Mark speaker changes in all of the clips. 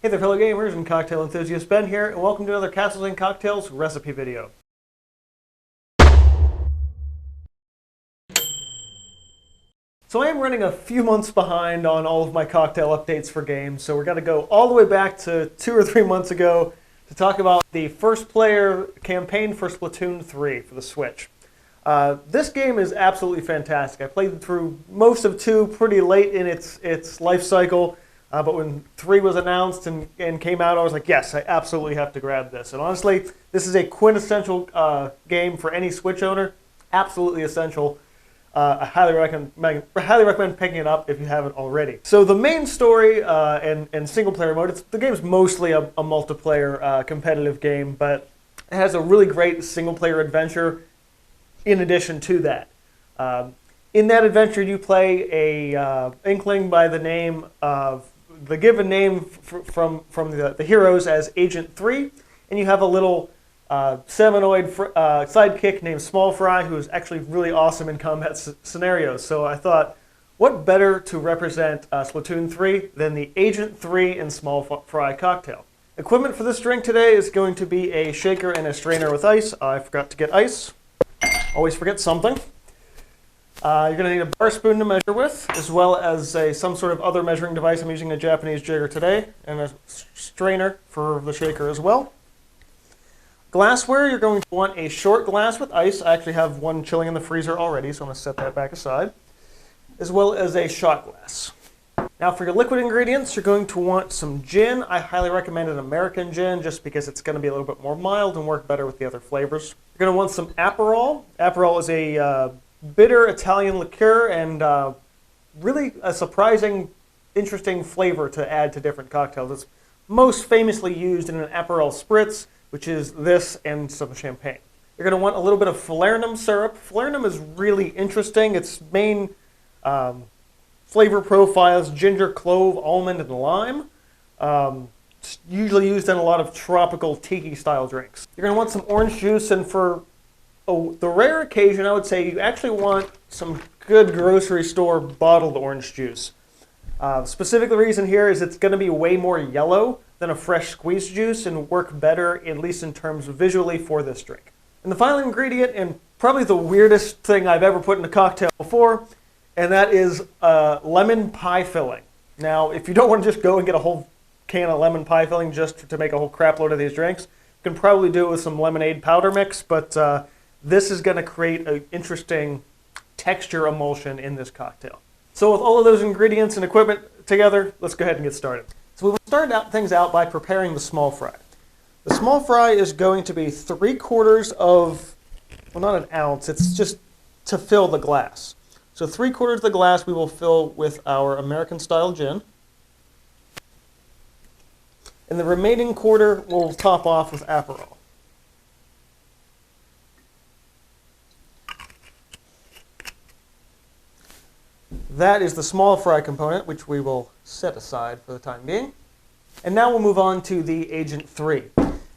Speaker 1: Hey there fellow gamers and cocktail enthusiasts, Ben here, and welcome to another Castles and Cocktails recipe video. So I am running a few months behind on all of my cocktail updates for games, so we're going to go all the way back to 2 or 3 months ago to talk about the first player campaign for Splatoon 3 for the Switch. This game is absolutely fantastic. I played through most of 2 pretty late in its life cycle. But when 3 was announced and came out, I was like, yes, I absolutely have to grab this. And honestly, this is a quintessential game for any Switch owner. Absolutely essential. I highly recommend picking it up if you haven't already. So the main story and single-player mode, the game's mostly a multiplayer competitive game, but it has a really great single-player adventure in addition to that. In that adventure, you play a Inkling by the name of the given name from the heroes as Agent 3, and you have a little Seminoid sidekick named Small Fry, who is actually really awesome in combat scenarios. So I thought, what better to represent Splatoon 3 than the Agent 3 and Small Fry cocktail? Equipment for this drink today is going to be a shaker and a strainer with ice. I forgot to get ice. Always forget something. You're going to need a bar spoon to measure with, as well as some sort of other measuring device. I'm using a Japanese jigger today, and a strainer for the shaker as well. Glassware, you're going to want a short glass with ice. I actually have one chilling in the freezer already, so I'm going to set that back aside, as well as a shot glass. Now for your liquid ingredients, you're going to want some gin. I highly recommend an American gin, just because it's going to be a little bit more mild and work better with the other flavors. You're going to want some Aperol. Aperol is a bitter Italian liqueur and really a surprising, interesting flavor to add to different cocktails. It's most famously used in an Aperol Spritz, which is this and some champagne. You're going to want a little bit of falernum syrup. Falernum is really interesting. Its main flavor profiles ginger, clove, almond, and lime. It's usually used in a lot of tropical tiki-style drinks. You're going to want some orange juice, and for the rare occasion, I would say you actually want some good grocery store bottled orange juice. Specific reason here is it's going to be way more yellow than a fresh squeezed juice and work better, at least in terms of visually, for this drink. And the final ingredient, and probably the weirdest thing I've ever put in a cocktail before, and that is lemon pie filling. Now, if you don't want to just go and get a whole can of lemon pie filling just to make a whole crap load of these drinks, you can probably do it with some lemonade powder mix, but this is going to create an interesting texture emulsion in this cocktail. So with all of those ingredients and equipment together, let's go ahead and get started. So we will start things out by preparing the small fry. The small fry is going to be 3/4 of, well, not an ounce, it's just to fill the glass. So 3/4 of the glass we will fill with our American style gin. And the remaining quarter we'll top off with Aperol. That is the small fry component, which we will set aside for the time being. And now we'll move on to the Agent 3.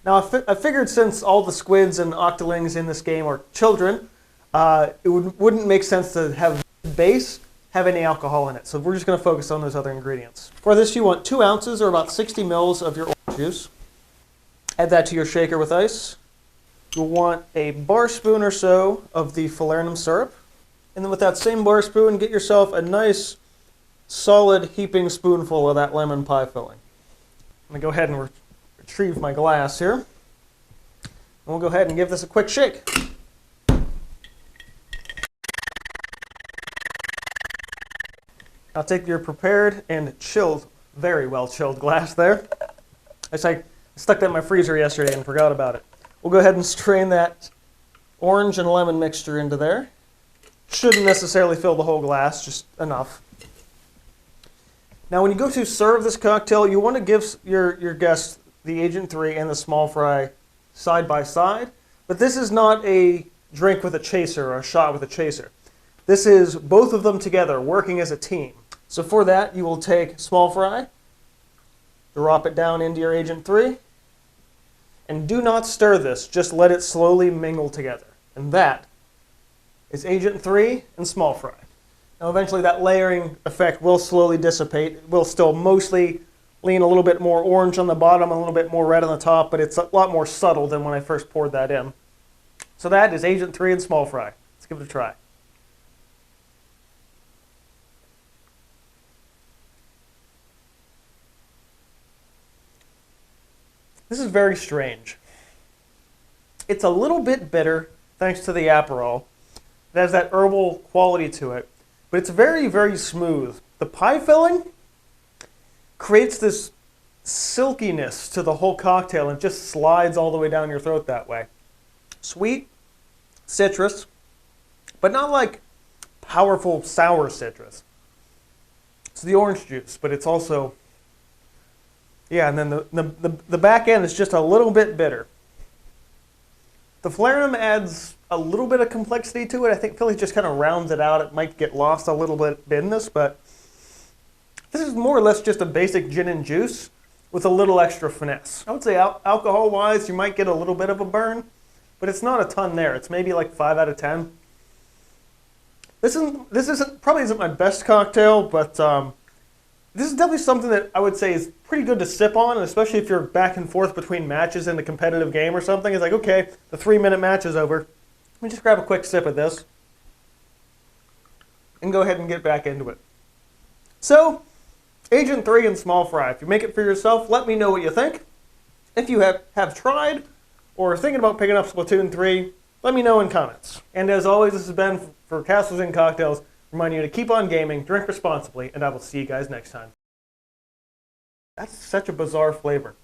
Speaker 1: Now I figured since all the squids and octolings in this game are children, it wouldn't make sense to have the base have any alcohol in it. So we're just going to focus on those other ingredients. For this you want 2 ounces or about 60 mils of your orange juice. Add that to your shaker with ice. You'll want a bar spoon or so of the falernum syrup. And then with that same bar spoon, get yourself a nice, solid heaping spoonful of that lemon pie filling. I'm going to go ahead and retrieve my glass here. And we'll go ahead and give this a quick shake. Now take your prepared and chilled, very well chilled glass there. I stuck that in my freezer yesterday and forgot about it. We'll go ahead and strain that orange and lemon mixture into there. Shouldn't necessarily fill the whole glass, just enough. Now when you go to serve this cocktail, you want to give your guests the Agent 3 and the small fry side by side, but this is not a drink with a chaser or a shot with a chaser. This is both of them together, working as a team. So for that, you will take small fry, drop it down into your Agent 3, and do not stir this, just let it slowly mingle together. And that is Agent 3 and small fry. Now eventually that layering effect will slowly dissipate. It will still mostly lean a little bit more orange on the bottom, a little bit more red on the top, but it's a lot more subtle than when I first poured that in. So that is Agent 3 and small fry. Let's give it a try. This is very strange. It's a little bit bitter, thanks to the Aperol. It has that herbal quality to it, but it's very, very smooth. The pie filling creates this silkiness to the whole cocktail and just slides all the way down your throat that way. Sweet, citrus, but not like powerful sour citrus. It's the orange juice, but it's also, yeah, and then the back end is just a little bit bitter. The Falernum adds a little bit of complexity to it. I think Philly just kind of rounds it out. It might get lost a little bit in this, but this is more or less just a basic gin and juice with a little extra finesse. I would say alcohol-wise, you might get a little bit of a burn, but it's not a ton there. It's maybe like 5 out of 10. This probably isn't my best cocktail, but this is definitely something that I would say is pretty good to sip on, and especially if you're back and forth between matches in a competitive game or something. It's like, okay, the 3-minute match is over. Let me just grab a quick sip of this and go ahead and get back into it. So, Agent 3 and small fry. If you make it for yourself, let me know what you think. If you have tried or are thinking about picking up Splatoon 3, let me know in comments. And as always, this has been for Castles and Cocktails, reminding you to keep on gaming, drink responsibly, and I will see you guys next time. That's such a bizarre flavor.